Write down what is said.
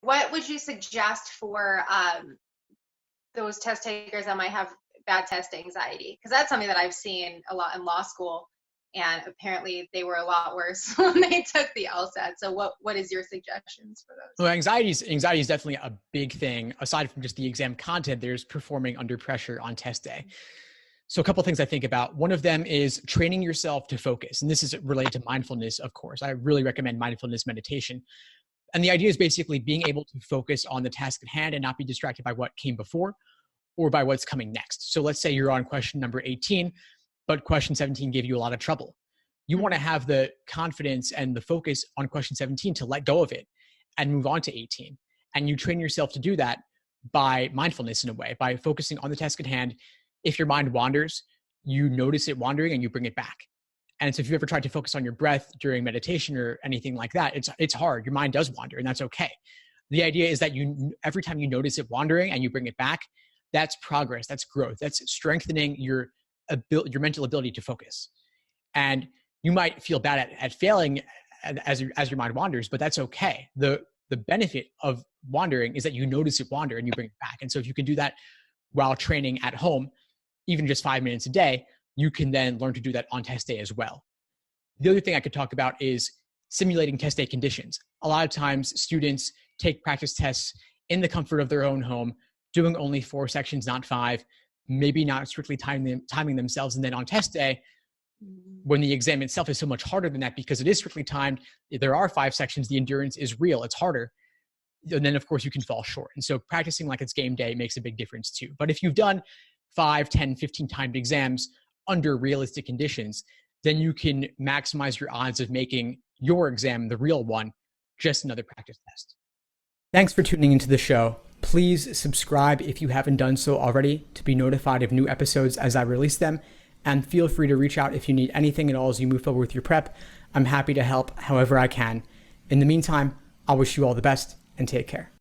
what would you suggest for those test takers that might have bad test anxiety? Because that's something that I've seen a lot in law school, and apparently they were a lot worse when they took the LSAT. So what is your suggestions for those? Well, anxiety is definitely a big thing. Aside from just the exam content, there's performing under pressure on test day. So a couple of things I think about. One of them is training yourself to focus. And this is related to mindfulness, of course. I really recommend mindfulness meditation. And the idea is basically being able to focus on the task at hand and not be distracted by what came before or by what's coming next. So let's say you're on question number 18, but question 17 gave you a lot of trouble. You want to have the confidence and the focus on question 17 to let go of it and move on to 18. And you train yourself to do that by mindfulness in a way, by focusing on the task at hand. If your mind wanders, you notice it wandering and you bring it back. And so if you've ever tried to focus on your breath during meditation or anything like that, it's hard. Your mind does wander, and that's okay. The idea is that every time you notice it wandering and you bring it back, that's progress, that's growth, that's strengthening your mental ability to focus. And you might feel bad at failing as your mind wanders, but that's okay. The benefit of wandering is that you notice it wander and you bring it back. And so if you can do that while training at home, even just 5 minutes a day, you can then learn to do that on test day as well. The other thing I could talk about is simulating test day conditions. A lot of times students take practice tests in the comfort of their own home, doing only 4 sections, not 5, maybe not strictly timing themselves. And then on test day, when the exam itself is so much harder than that because it is strictly timed, there are 5 sections, the endurance is real, it's harder. And then of course you can fall short. And so practicing like it's game day makes a big difference too. But if you've done 5, 10, 15 timed exams under realistic conditions, then you can maximize your odds of making your exam, the real one, just another practice test. Thanks for tuning into the show. Please subscribe if you haven't done so already to be notified of new episodes as I release them. And feel free to reach out if you need anything at all as you move forward with your prep. I'm happy to help however I can. In the meantime, I wish you all the best and take care.